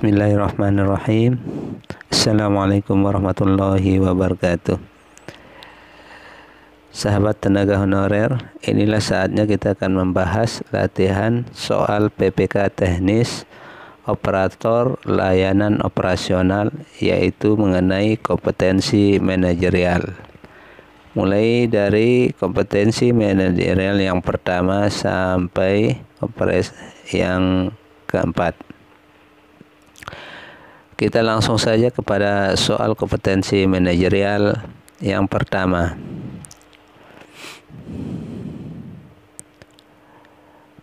Bismillahirrahmanirrahim. Assalamualaikum warahmatullahi wabarakatuh. Sahabat tenaga honorer, inilah saatnya kita akan membahas latihan soal PPK teknis operator layanan operasional, yaitu mengenai kompetensi manajerial. Mulai dari kompetensi manajerial yang pertama sampai yang keempat. Kita langsung saja kepada soal kompetensi manajerial yang pertama.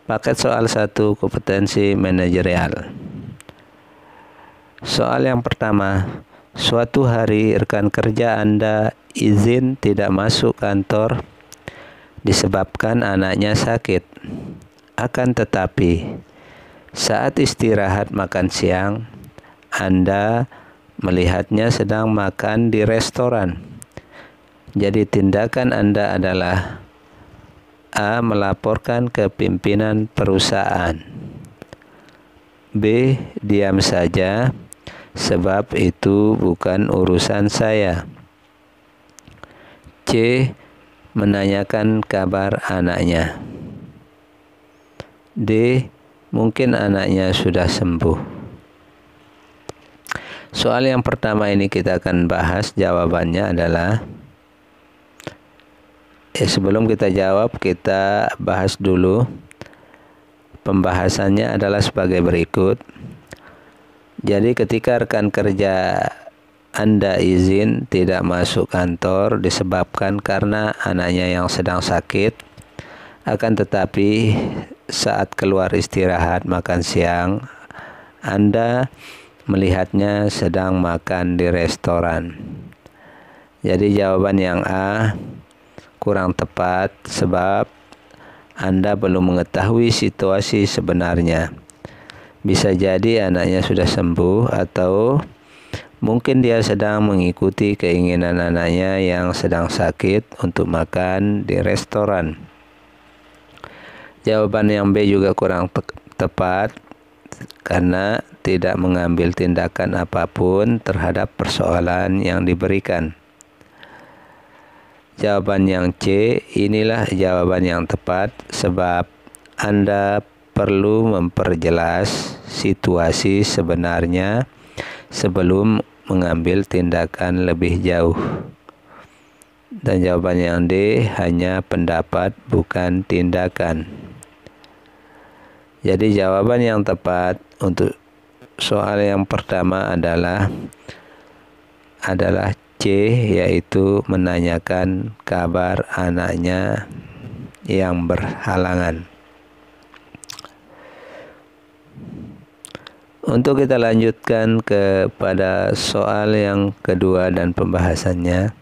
Paket soal 1, kompetensi manajerial. Soal yang pertama, suatu hari rekan kerja Anda izin tidak masuk kantor disebabkan anaknya sakit. Akan tetapi, saat istirahat makan siang, Anda melihatnya sedang makan di restoran. Jadi tindakan Anda adalah A. Melaporkan ke pimpinan perusahaan. B. Diam saja, sebab itu bukan urusan saya. C. Menanyakan kabar anaknya. D. Mungkin anaknya sudah sembuh. Soal yang pertama ini kita akan bahas, jawabannya adalah sebelum kita jawab, kita bahas dulu. Pembahasannya adalah sebagai berikut. Jadi ketika rekan kerja Anda izin tidak masuk kantor disebabkan karena anaknya yang sedang sakit, akan tetapi saat keluar istirahat makan siang, Anda melihatnya sedang makan di restoran. Jadi jawaban yang A kurang tepat sebab Anda belum mengetahui situasi sebenarnya. Bisa jadi anaknya sudah sembuh atau mungkin dia sedang mengikuti keinginan anaknya yang sedang sakit untuk makan di restoran. Jawaban yang B juga kurang tepat karena tidak mengambil tindakan apapun terhadap persoalan yang diberikan. Jawaban yang C, inilah jawaban yang tepat sebab Anda perlu memperjelas situasi sebenarnya sebelum mengambil tindakan lebih jauh. Dan jawaban yang D, hanya pendapat bukan tindakan. Jadi jawaban yang tepat untuk soal yang pertama adalah C, yaitu menanyakan kabar anaknya yang berhalangan. Untuk kita lanjutkan kepada soal yang kedua dan pembahasannya.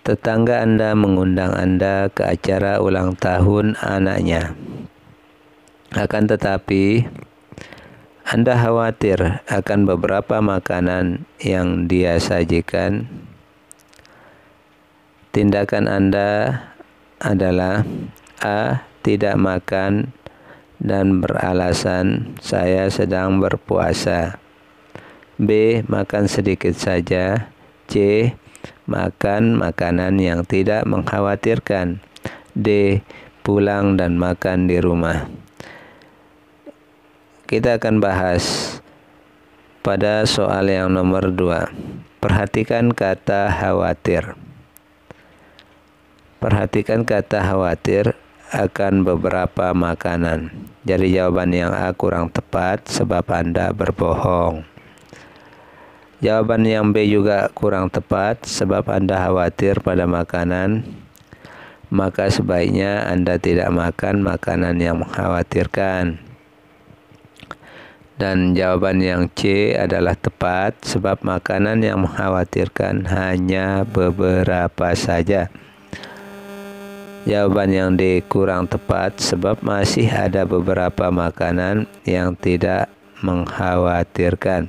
Tetangga Anda mengundang Anda ke acara ulang tahun anaknya. Akan tetapi, Anda khawatir akan beberapa makanan yang dia sajikan. Tindakan Anda adalah A. Tidak makan dan beralasan saya sedang berpuasa. B. Makan sedikit saja. C. Makan makanan yang tidak mengkhawatirkan. D. Pulang dan makan di rumah. Kita akan bahas pada soal yang nomor 2. Perhatikan kata khawatir. Perhatikan kata khawatir akan beberapa makanan. Jadi jawaban yang A kurang tepat sebab Anda berbohong. Jawaban yang B juga kurang tepat sebab Anda khawatir pada makanan. Maka sebaiknya Anda tidak makan makanan yang mengkhawatirkan. Dan jawaban yang C adalah tepat sebab makanan yang mengkhawatirkan hanya beberapa saja. Jawaban yang D kurang tepat sebab masih ada beberapa makanan yang tidak mengkhawatirkan.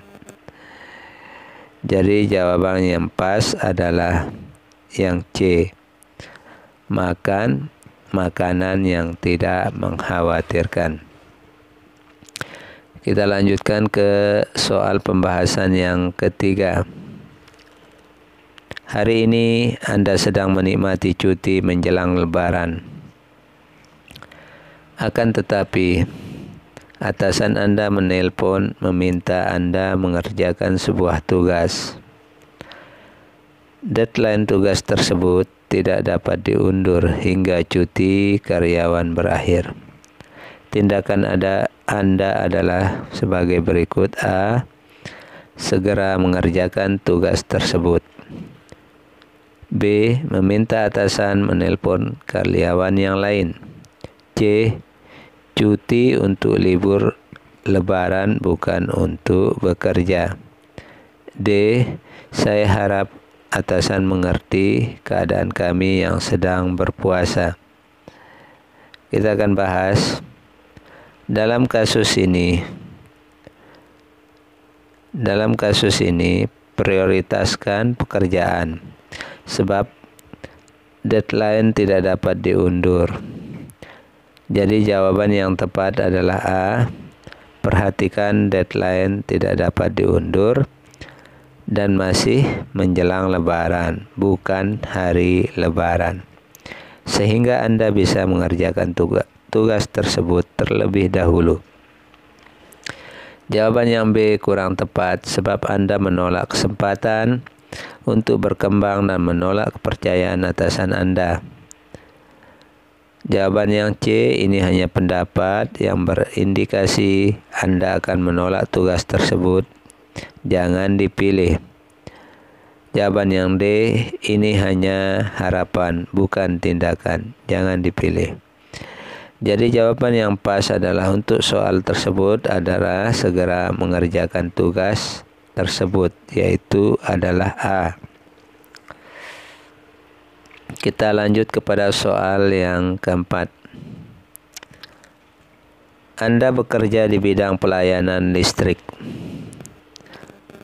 Jadi jawaban yang pas adalah yang C. Makan makanan yang tidak mengkhawatirkan. Kita lanjutkan ke soal pembahasan yang ketiga. Hari ini Anda sedang menikmati cuti menjelang Lebaran. Akan tetapi, atasan Anda menelpon meminta Anda mengerjakan sebuah tugas. Deadline tugas tersebut tidak dapat diundur hingga cuti karyawan berakhir. Tindakan Anda adalah sebagai berikut. A. Segera mengerjakan tugas tersebut. B. Meminta atasan menelpon karyawan yang lain. C. Cuti untuk libur Lebaran bukan untuk bekerja. D. Saya harap atasan mengerti keadaan kami yang sedang berpuasa. Kita akan bahas dalam kasus ini prioritaskan pekerjaan sebab deadline tidak dapat diundur. Jadi jawaban yang tepat adalah A. Perhatikan deadline tidak dapat diundur dan masih menjelang Lebaran, bukan hari Lebaran. Sehingga Anda bisa mengerjakan tugas tersebut terlebih dahulu. Jawaban yang B kurang tepat sebab Anda menolak kesempatan untuk berkembang dan menolak kepercayaan atasan Anda. Jawaban yang C ini hanya pendapat yang berindikasi Anda akan menolak tugas tersebut. Jangan dipilih. Jawaban yang D ini hanya harapan, bukan tindakan. Jangan dipilih. Jadi jawaban yang pas adalah untuk soal tersebut adalah segera mengerjakan tugas tersebut, yaitu adalah A. Kita lanjut kepada soal yang keempat. Anda bekerja di bidang pelayanan listrik.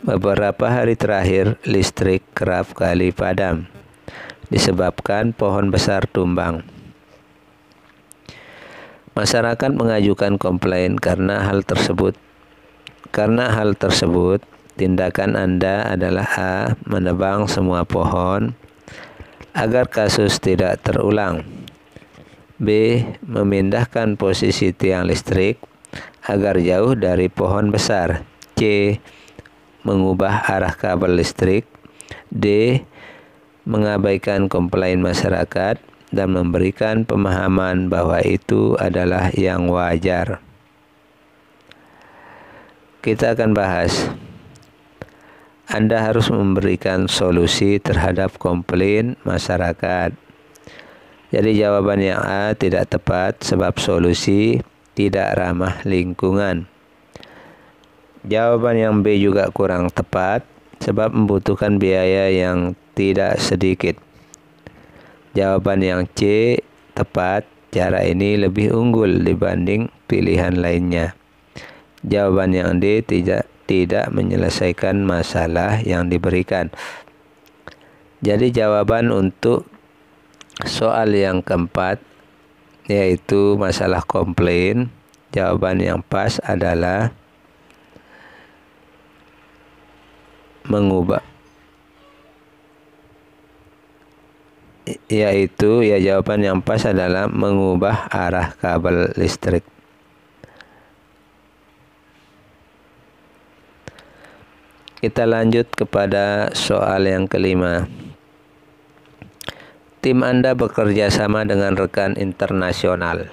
Beberapa hari terakhir, listrik kerap kali padam disebabkan pohon besar tumbang. Masyarakat mengajukan komplain karena hal tersebut. Tindakan Anda adalah A. Menebang semua pohon agar kasus tidak terulang. B. Memindahkan posisi tiang listrik agar jauh dari pohon besar. C. Mengubah arah kabel listrik. D. Mengabaikan komplain masyarakat dan memberikan pemahaman bahwa itu adalah yang wajar. Kita akan bahas. Anda harus memberikan solusi terhadap komplain masyarakat. Jadi jawaban yang A tidak tepat sebab solusi tidak ramah lingkungan. Jawaban yang B juga kurang tepat sebab membutuhkan biaya yang tidak sedikit. Jawaban yang C tepat, cara ini lebih unggul dibanding pilihan lainnya. Jawaban yang D tidak menyelesaikan masalah yang diberikan. Jadi jawaban untuk soal yang keempat, yaitu masalah komplain, jawaban yang pas adalah mengubah, jawaban yang pas adalah mengubah arah kabel listrik. Kita lanjut kepada soal yang kelima. Tim Anda bekerja sama dengan rekan internasional.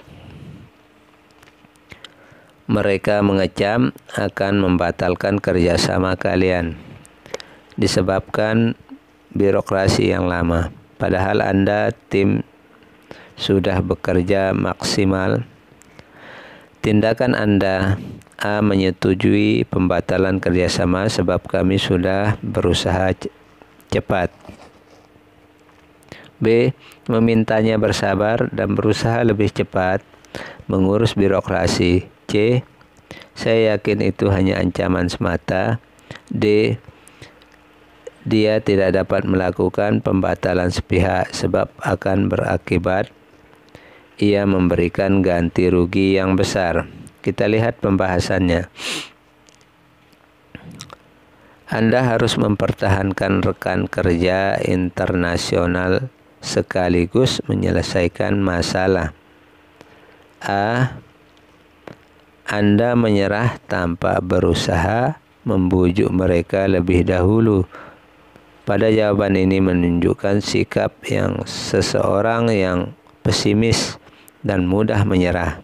Mereka mengecam akan membatalkan kerjasama kalian disebabkan birokrasi yang lama. Padahal Anda tim sudah bekerja maksimal. Tindakan Anda: A. Menyetujui pembatalan kerjasama sebab kami sudah berusaha cepat. B. Memintanya bersabar dan berusaha lebih cepat mengurus birokrasi. C. Saya yakin itu hanya ancaman semata. D. Dia tidak dapat melakukan pembatalan sepihak sebab akan berakibat ia memberikan ganti rugi yang besar. Kita lihat pembahasannya. Anda harus mempertahankan rekan kerja internasional sekaligus menyelesaikan masalah. A. Anda menyerah tanpa berusaha membujuk mereka lebih dahulu. Pada jawaban ini menunjukkan sikap yang seseorang yang pesimis dan mudah menyerah.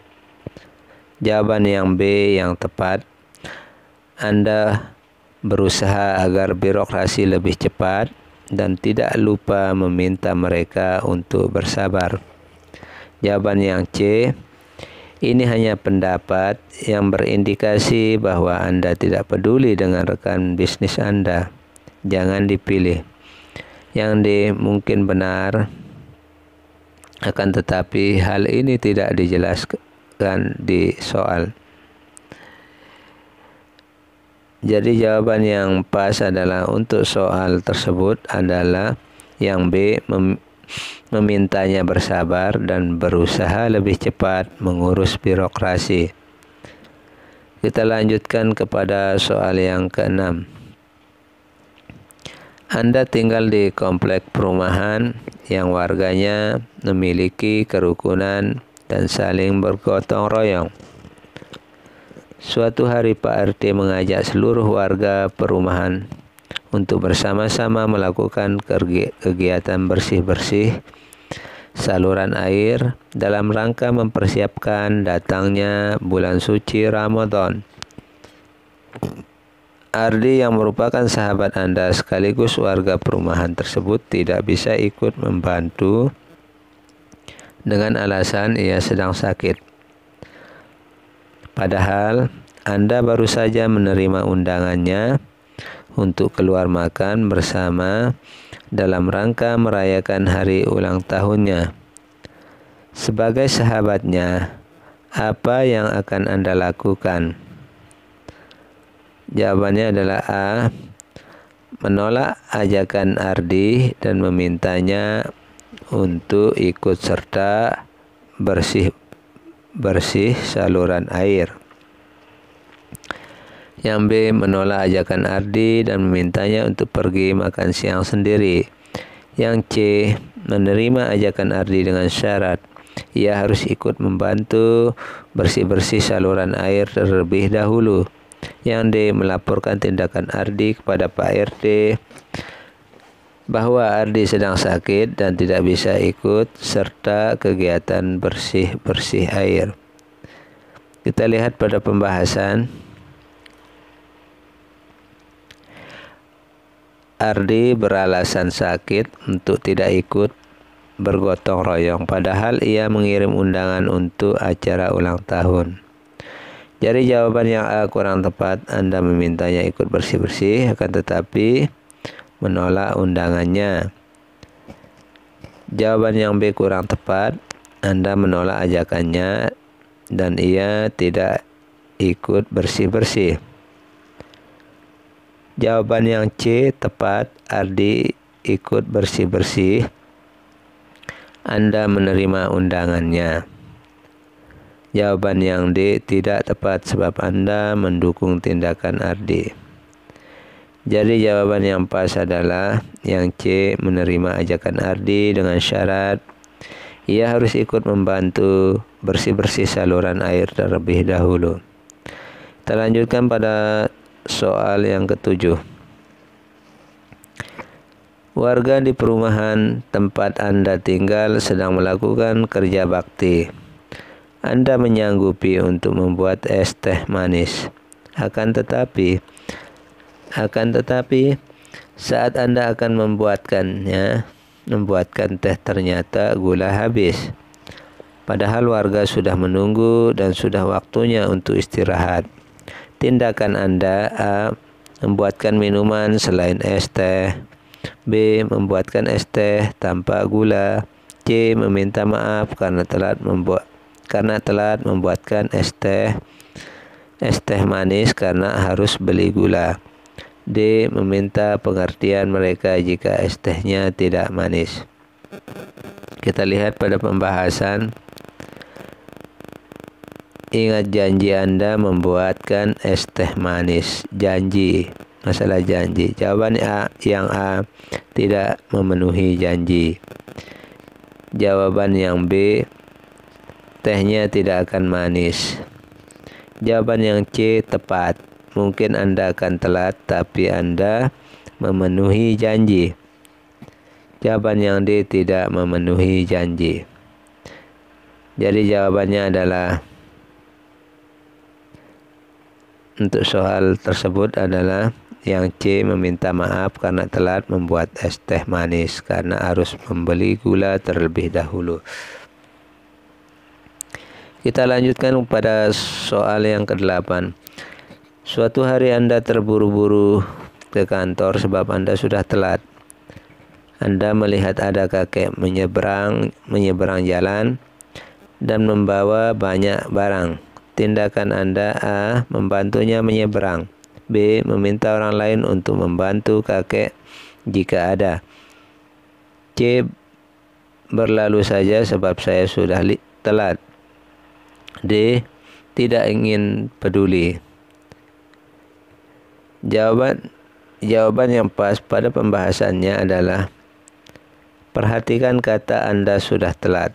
Jawaban yang B yang tepat, Anda berusaha agar birokrasi lebih cepat dan tidak lupa meminta mereka untuk bersabar. Jawaban yang C, ini hanya pendapat yang berindikasi bahwa Anda tidak peduli dengan rekan bisnis Anda. Jangan dipilih. Yang D mungkin benar, akan tetapi hal ini tidak dijelaskan di soal. Jadi jawaban yang pas adalah untuk soal tersebut adalah yang B, memintanya bersabar dan berusaha lebih cepat mengurus birokrasi. Kita lanjutkan kepada soal yang ke-6. Anda tinggal di komplek perumahan yang warganya memiliki kerukunan dan saling bergotong royong. Suatu hari Pak RT mengajak seluruh warga perumahan untuk bersama-sama melakukan kegiatan bersih-bersih saluran air dalam rangka mempersiapkan datangnya bulan suci Ramadan. Ardi yang merupakan sahabat Anda sekaligus warga perumahan tersebut tidak bisa ikut membantu dengan alasan ia sedang sakit. Padahal Anda baru saja menerima undangannya untuk keluar makan bersama dalam rangka merayakan hari ulang tahunnya. Sebagai sahabatnya, apa yang akan Anda lakukan? Jawabannya adalah A. Menolak ajakan Ardi dan memintanya untuk ikut serta bersih saluran air. Yang B, menolak ajakan Ardi dan memintanya untuk pergi makan siang sendiri. Yang C, menerima ajakan Ardi dengan syarat ia harus ikut membantu bersih-bersih saluran air terlebih dahulu. Yang D, melaporkan tindakan Ardi kepada Pak RT bahwa Ardi sedang sakit dan tidak bisa ikut serta kegiatan bersih-bersih air. Kita lihat pada pembahasan. Ardi beralasan sakit untuk tidak ikut bergotong royong, padahal ia mengirim undangan untuk acara ulang tahun. Jadi jawaban yang A kurang tepat, Anda memintanya ikut bersih-bersih, akan tetapi menolak undangannya. Jawaban yang B kurang tepat, Anda menolak ajakannya dan ia tidak ikut bersih-bersih. Jawaban yang C tepat, Ardi ikut bersih-bersih. Anda menerima undangannya. Jawaban yang D tidak tepat sebab Anda mendukung tindakan Ardi. Jadi jawaban yang pas adalah yang C, menerima ajakan Ardi dengan syarat ia harus ikut membantu bersih-bersih saluran air terlebih dahulu. Kita lanjutkan pada soal yang ke-7. Warga di perumahan tempat Anda tinggal sedang melakukan kerja bakti. Anda menyanggupi untuk membuat es teh manis. Akan tetapi saat Anda akan membuatkan teh ternyata gula habis. Padahal warga sudah menunggu dan sudah waktunya untuk istirahat. Tindakan Anda A, membuatkan minuman selain es teh. B, membuatkan es teh tanpa gula. C, meminta maaf karena telat membuatkan es teh manis karena harus beli gula. D, meminta pengertian mereka jika es tehnya tidak manis. Kita lihat pada pembahasan. ingat janji Anda membuatkan es teh manis. Janji, masalah janji. Jawaban A, yang A, tidak memenuhi janji. Jawaban yang B, tehnya tidak akan manis. Jawaban yang C, tepat. Mungkin Anda akan telat, tapi Anda memenuhi janji. Jawaban yang D, tidak memenuhi janji. Jadi jawabannya adalah, untuk soal tersebut adalah yang C, meminta maaf karena telat membuat es teh manis karena harus membeli gula terlebih dahulu. Kita lanjutkan kepada soal yang ke-8. Suatu hari Anda terburu-buru ke kantor sebab Anda sudah telat. Anda melihat ada kakek menyeberang jalan dan membawa banyak barang. Tindakan Anda: A, membantunya menyeberang. B, meminta orang lain untuk membantu kakek jika ada. C, berlalu saja sebab saya sudah telat. D, tidak ingin peduli. Jawaban yang pas pada pembahasannya adalah, perhatikan kata Anda sudah telat.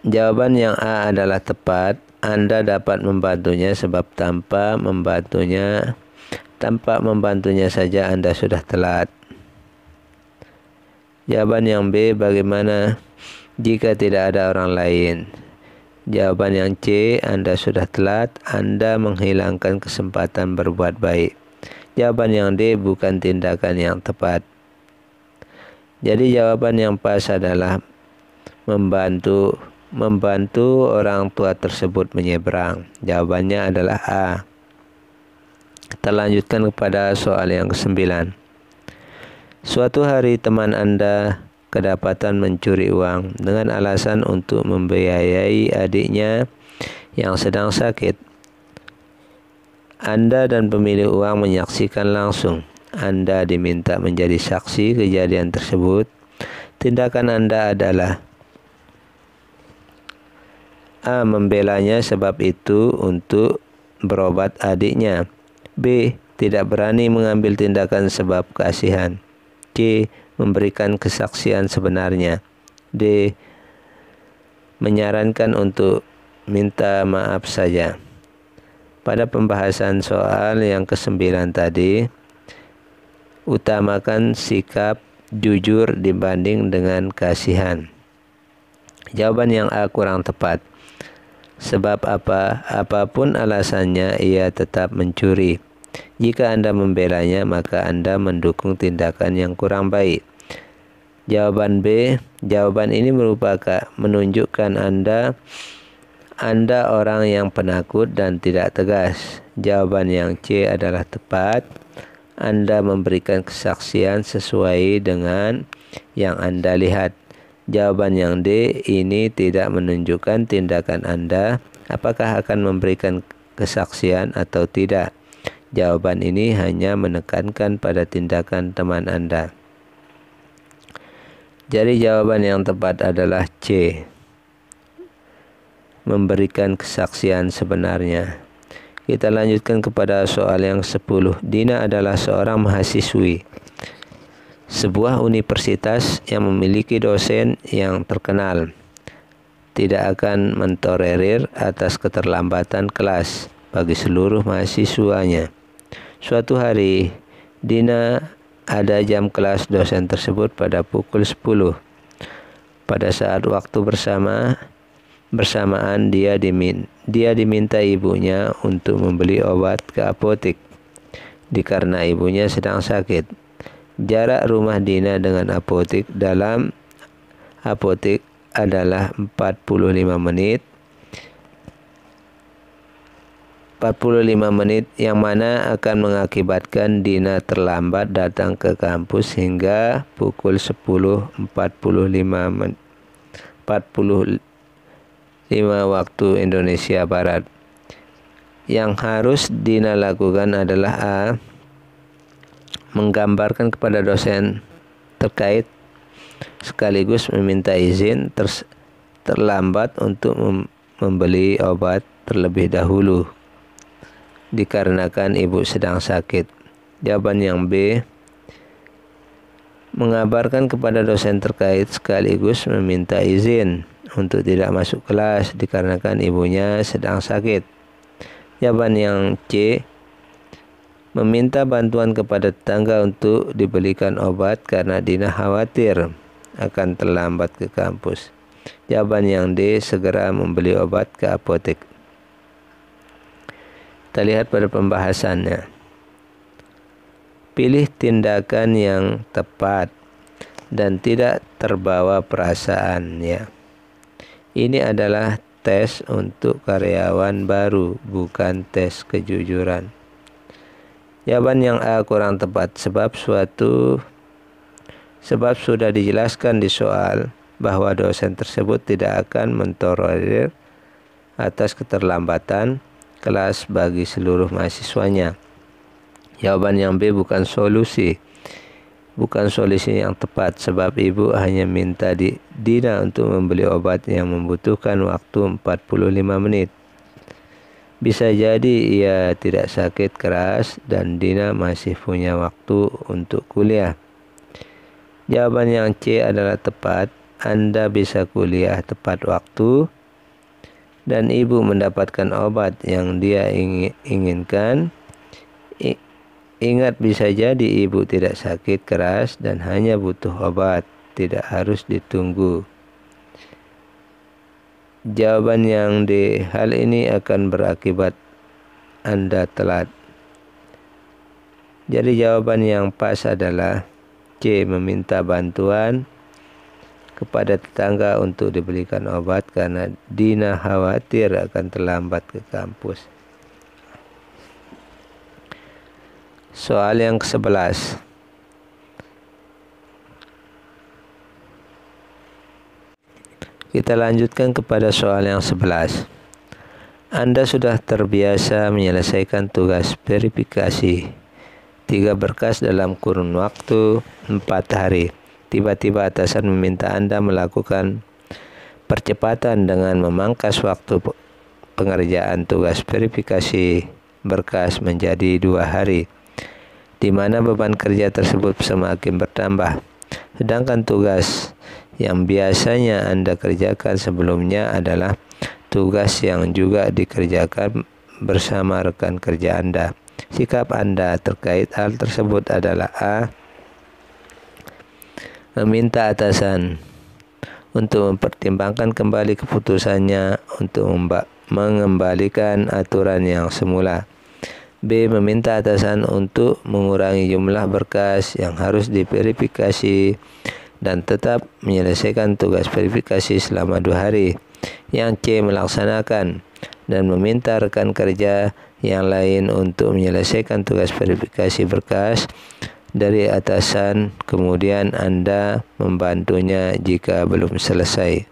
Jawaban yang A adalah tepat. Anda dapat membantunya sebab tanpa membantunya saja Anda sudah telat. Jawaban yang B, bagaimana jika tidak ada orang lain? Jawaban yang C, Anda sudah telat, Anda menghilangkan kesempatan berbuat baik. Jawaban yang D, bukan tindakan yang tepat. Jadi jawaban yang pas adalah membantu orang tua tersebut menyeberang. Jawabannya adalah A. Kita lanjutkan kepada soal yang ke-9. Suatu hari teman Anda kedapatan mencuri uang dengan alasan untuk membiayai adiknya yang sedang sakit. Anda dan pemilik uang menyaksikan langsung. Anda diminta menjadi saksi kejadian tersebut. Tindakan Anda adalah: A, membelanya sebab itu untuk berobat adiknya. B, tidak berani mengambil tindakan sebab kasihan. C, memberikan kesaksian sebenarnya. D, menyarankan untuk minta maaf saja. Pada pembahasan soal yang ke-9 tadi, utamakan sikap jujur dibanding dengan kasihan. Jawaban yang A kurang tepat. Sebab apapun alasannya, ia tetap mencuri. Jika Anda membelanya, maka Anda mendukung tindakan yang kurang baik. Jawaban B, jawaban ini menunjukkan Anda orang yang penakut dan tidak tegas. Jawaban yang C adalah tepat. Anda memberikan kesaksian sesuai dengan yang Anda lihat. Jawaban yang D ini tidak menunjukkan tindakan Anda apakah akan memberikan kesaksian atau tidak. Jawaban ini hanya menekankan pada tindakan teman Anda. Jadi jawaban yang tepat adalah C, memberikan kesaksian sebenarnya. Kita lanjutkan kepada soal yang 10. Dina adalah seorang mahasiswi sebuah universitas yang memiliki dosen yang terkenal. Tidak akan mentolerir atas keterlambatan kelas bagi seluruh mahasiswanya. Suatu hari, Dina ada jam kelas dosen tersebut pada pukul 10. Pada saat waktu bersamaan dia diminta ibunya untuk membeli obat ke apotek dikarena ibunya sedang sakit. Jarak rumah Dina dengan apotek adalah 45 menit. 45 menit yang mana akan mengakibatkan Dina terlambat datang ke kampus hingga pukul 10.45 waktu Indonesia Barat. Yang harus Dina lakukan adalah A, menggambarkan kepada dosen terkait sekaligus meminta izin terlambat untuk membeli obat terlebih dahulu dikarenakan ibu sedang sakit? Jawaban yang B, mengabarkan kepada dosen terkait sekaligus meminta izin untuk tidak masuk kelas dikarenakan ibunya sedang sakit. Jawaban yang C, meminta bantuan kepada tetangga untuk dibelikan obat karena Dina khawatir akan terlambat ke kampus. Jawaban yang D, segera membeli obat ke apotek. Kita lihat pada pembahasannya. Pilih tindakan yang tepat dan tidak terbawa perasaan, ya. Ini adalah tes untuk karyawan baru, bukan tes kejujuran. Jawaban yang A kurang tepat sebab sudah dijelaskan di soal bahwa dosen tersebut tidak akan mentolerir atas keterlambatan kelas bagi seluruh mahasiswanya. Jawaban yang B bukan solusi yang tepat sebab ibu hanya minta Dina untuk membeli obat yang membutuhkan waktu 45 menit. Bisa jadi ia tidak sakit keras dan Dina masih punya waktu untuk kuliah. Jawaban yang C adalah tepat. Anda bisa kuliah tepat waktu dan ibu mendapatkan obat yang dia inginkan. Ingat, bisa jadi ibu tidak sakit keras dan hanya butuh obat, tidak harus ditunggu. Jawaban yang D, hal ini akan berakibat Anda telat. Jadi jawaban yang pas adalah C, meminta bantuan kepada tetangga untuk dibelikan obat karena Dina khawatir akan terlambat ke kampus. Soal yang ke-11. Kita lanjutkan kepada soal yang 11. Anda sudah terbiasa menyelesaikan tugas verifikasi 3 berkas dalam kurun waktu 4 hari. Tiba-tiba atasan meminta Anda melakukan percepatan dengan memangkas waktu pengerjaan tugas verifikasi berkas menjadi 2 hari, di mana beban kerja tersebut semakin bertambah. Sedangkan tugas yang biasanya Anda kerjakan sebelumnya adalah tugas yang juga dikerjakan bersama rekan kerja Anda. Sikap Anda terkait hal tersebut adalah A, meminta atasan untuk mempertimbangkan kembali keputusannya untuk mengembalikan aturan yang semula. B, meminta atasan untuk mengurangi jumlah berkas yang harus diverifikasi dan tetap menyelesaikan tugas verifikasi selama 2 hari. Yang C, melaksanakan dan meminta rekan kerja yang lain untuk menyelesaikan tugas verifikasi berkas dari atasan, kemudian Anda membantunya jika belum selesai.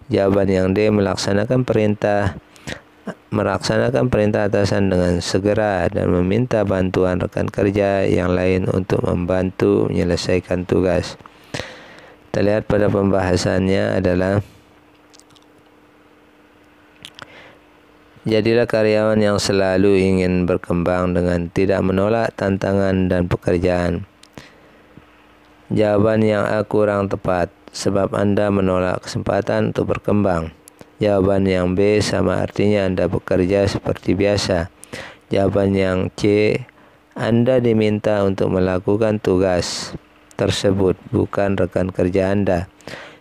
Jawaban yang D, melaksanakan perintah atasan dengan segera dan meminta bantuan rekan kerja yang lain untuk membantu menyelesaikan tugas. Kita lihat pada pembahasannya adalah jadilah karyawan yang selalu ingin berkembang dengan tidak menolak tantangan dan pekerjaan. Jawaban yang A kurang tepat sebab Anda menolak kesempatan untuk berkembang. Jawaban yang B sama artinya Anda bekerja seperti biasa. Jawaban yang C, Anda diminta untuk melakukan tugas tersebut, bukan rekan kerja Anda.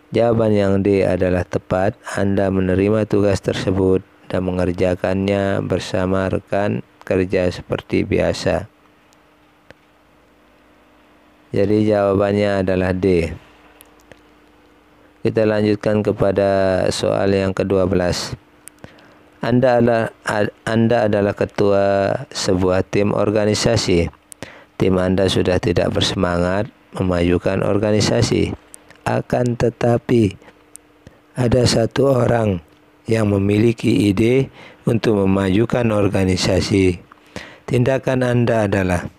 Jawaban yang D adalah tepat. Anda menerima tugas tersebut dan mengerjakannya bersama rekan kerja seperti biasa. Jadi jawabannya adalah D. Kita lanjutkan kepada soal yang ke-12. Anda adalah ketua sebuah tim organisasi. Tim Anda sudah tidak bersemangat memajukan organisasi. Akan tetapi ada satu orang yang memiliki ide untuk memajukan organisasi. Tindakan Anda adalah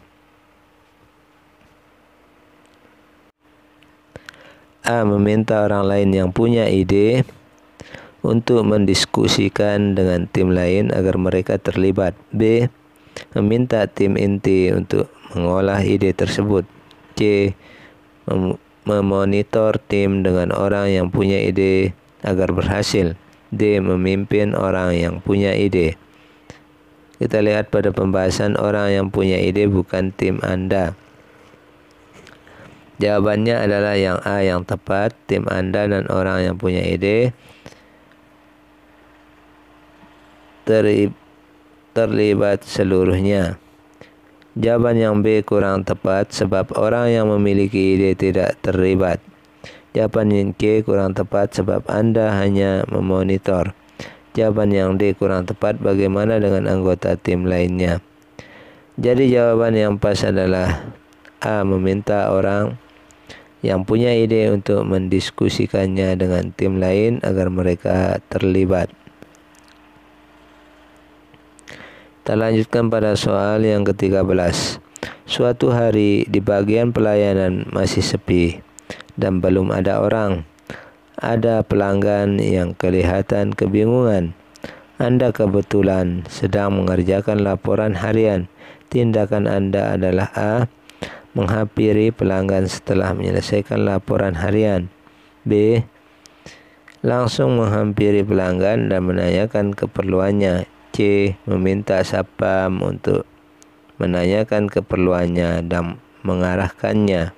A, meminta orang lain yang punya ide untuk mendiskusikan dengan tim lain agar mereka terlibat. B. Meminta tim inti untuk mengolah ide tersebut. C. Memonitor tim dengan orang yang punya ide agar berhasil. D. Memimpin orang yang punya ide. Kita lihat pada pembahasan orang yang punya ide, bukan tim Anda. Jawabannya adalah yang A yang tepat. Tim Anda dan orang yang punya ide terlibat seluruhnya. Jawaban yang B kurang tepat sebab orang yang memiliki ide tidak terlibat. Jawaban yang C kurang tepat sebab Anda hanya memonitor. Jawaban yang D kurang tepat, bagaimana dengan anggota tim lainnya? Jadi jawaban yang pas adalah A, meminta orang yang punya ide untuk mendiskusikannya dengan tim lain agar mereka terlibat. Kita lanjutkan pada soal yang ke-13. Suatu hari di bagian pelayanan masih sepi dan belum ada orang. Ada pelanggan yang kelihatan kebingungan. Anda kebetulan sedang mengerjakan laporan harian. Tindakan Anda adalah A. Menghampiri pelanggan setelah menyelesaikan laporan harian. B. Langsung menghampiri pelanggan dan menanyakan keperluannya. C. Meminta satpam untuk menanyakan keperluannya dan mengarahkannya.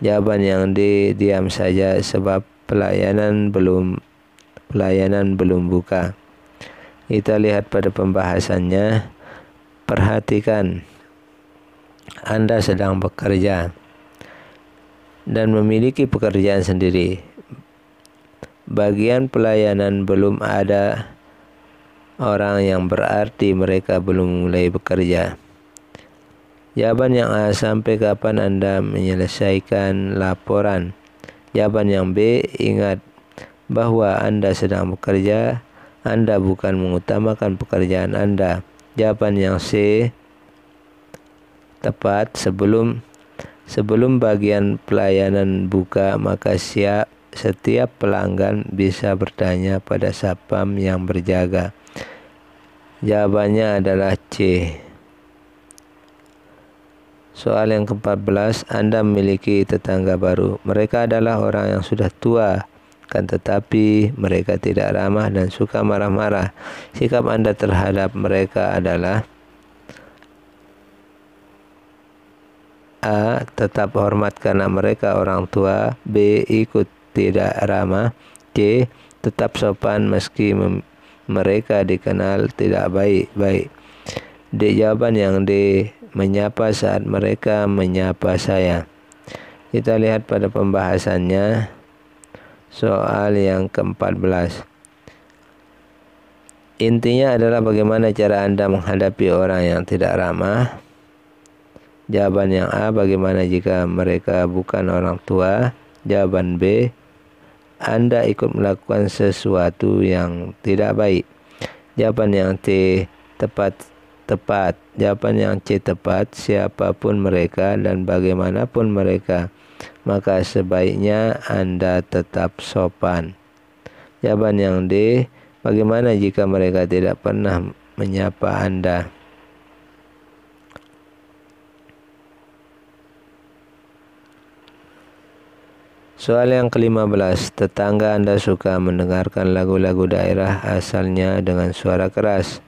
Jawaban yang D, diam saja sebab pelayanan belum buka. Kita lihat pada pembahasannya. Perhatikan, Anda sedang bekerja dan memiliki pekerjaan sendiri. Bagian pelayanan belum ada orang yang berarti mereka belum mulai bekerja. Jawaban yang A, sampai kapan Anda menyelesaikan laporan? Jawaban yang B, ingat bahwa Anda sedang bekerja. Anda bukan mengutamakan pekerjaan Anda. Jawaban yang C tepat, sebelum bagian pelayanan buka, maka setiap pelanggan bisa bertanya pada satpam yang berjaga. Jawabannya adalah C. Soal yang ke-14, Anda memiliki tetangga baru. Mereka adalah orang yang sudah tua, kan tetapi mereka tidak ramah dan suka marah-marah. Sikap Anda terhadap mereka adalah A. Tetap hormat karena mereka orang tua. B. Ikut tidak ramah. C. Tetap sopan meski mereka dikenal tidak baik. D. Jawaban yang D. Menyapa saat mereka menyapa saya. Kita lihat pada pembahasannya. Soal yang ke-14. Intinya adalah bagaimana cara Anda menghadapi orang yang tidak ramah. Jawaban yang A, bagaimana jika mereka bukan orang tua. Jawaban B, Anda ikut melakukan sesuatu yang tidak baik. Jawaban yang C tepat. Jawaban yang C tepat, siapapun mereka dan bagaimanapun mereka, maka sebaiknya Anda tetap sopan. Jawaban yang D, bagaimana jika mereka tidak pernah menyapa Anda? Soal yang ke-15, tetangga Anda suka mendengarkan lagu-lagu daerah asalnya dengan suara keras.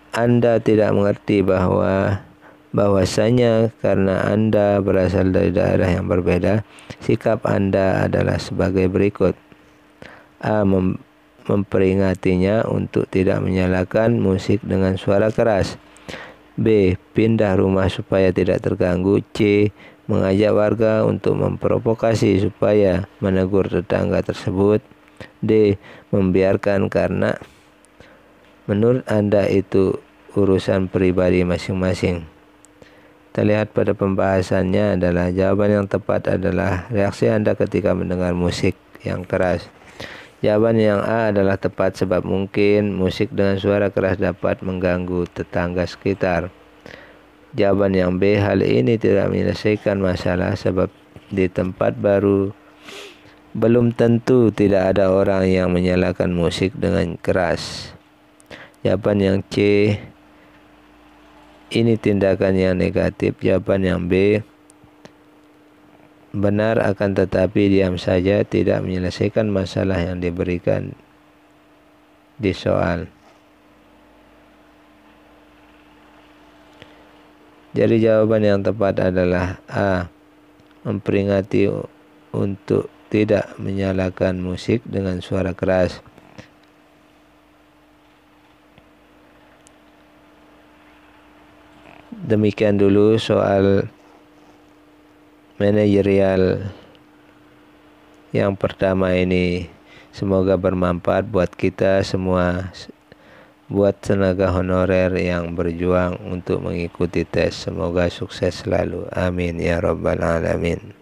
Anda tidak mengerti bahwasanya karena Anda berasal dari daerah yang berbeda, sikap Anda adalah sebagai berikut. A. Memperingatinya untuk tidak menyalakan musik dengan suara keras. B. Pindah rumah supaya tidak terganggu. C. Mengajak warga untuk memprovokasi supaya menegur tetangga tersebut. D. Membiarkan karena menurut Anda itu urusan pribadi masing-masing. Kita lihat pada pembahasannya adalah jawaban yang tepat adalah reaksi Anda ketika mendengar musik yang keras. Jawaban yang A adalah tepat sebab mungkin musik dengan suara keras dapat mengganggu tetangga sekitar. Jawaban yang B, hal ini tidak menyelesaikan masalah sebab di tempat baru Belum tentu tidak ada orang yang menyalakan musik dengan keras. Jawaban yang C, ini tindakan yang negatif. Jawaban yang B, benar akan tetapi diam saja, tidak menyelesaikan masalah yang diberikan di soal. Jadi jawaban yang tepat adalah A, memperingati untuk tidak menyalakan musik dengan suara keras. Demikian dulu soal manajerial yang pertama ini. Semoga bermanfaat buat kita semua, buat tenaga honorer yang berjuang untuk mengikuti tes. Semoga sukses selalu. Amin ya rabbal alamin.